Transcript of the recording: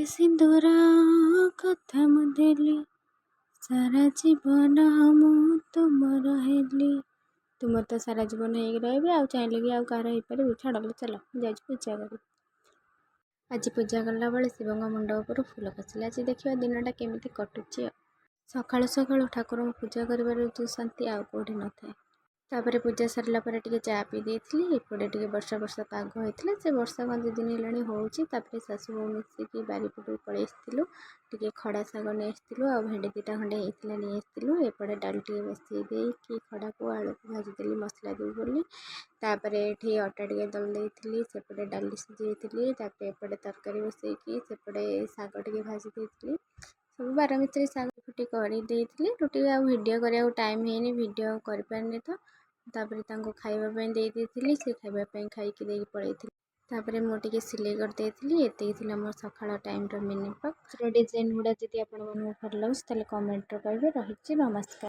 सिंदूर कथा मुदेली सारा जीवन मु तुमर हेली। तुम तो सारा जीवन हो रही आउ चाहिए कि आउ कह पार छाड़ चल जा पूजा कर। आज पूजा कला बेले शिव मुंड उपर फूल खसिला। आज देखिए दिनटा केमी कटुची। सकाळु सकाळु ठाकुर पूजा कर शांति आउ कौटी न था। तापर पूजा सरला टे चा पी देती। एपटे टे वर्षा वर्षा पाग होता से वर्षा 5 दिन है होपर शाशु बो मिसिकी बारीपट पलू टे खड़ा शाग नहीं आसलु आ भेंडी 2टा खंडे होता नहीं आसलु। एपटे डाल टे बसई दे कि खड़ा को आलू को भाजीदेली मसला देवी बोली। तापर ये अटा टे दल देती सेपटे डाली सीझे एपटे तरकारी बसईकी सेपटे शाग टे भाजी देती। सब 12 मिस्त्री शाग रुटी करदी रुटी आ भिडियो करने टाइम है भिडियो कर पारे तो। तापर खाइबा देती से खाइबा खाई पलि। तापर मुझे सिलाई करदेली। ये मोर सकाळ टाइम मिनी पक डिजाइन गुड़ा जब आप भल लगे कमेंट करेंगे। रही नमस्कार।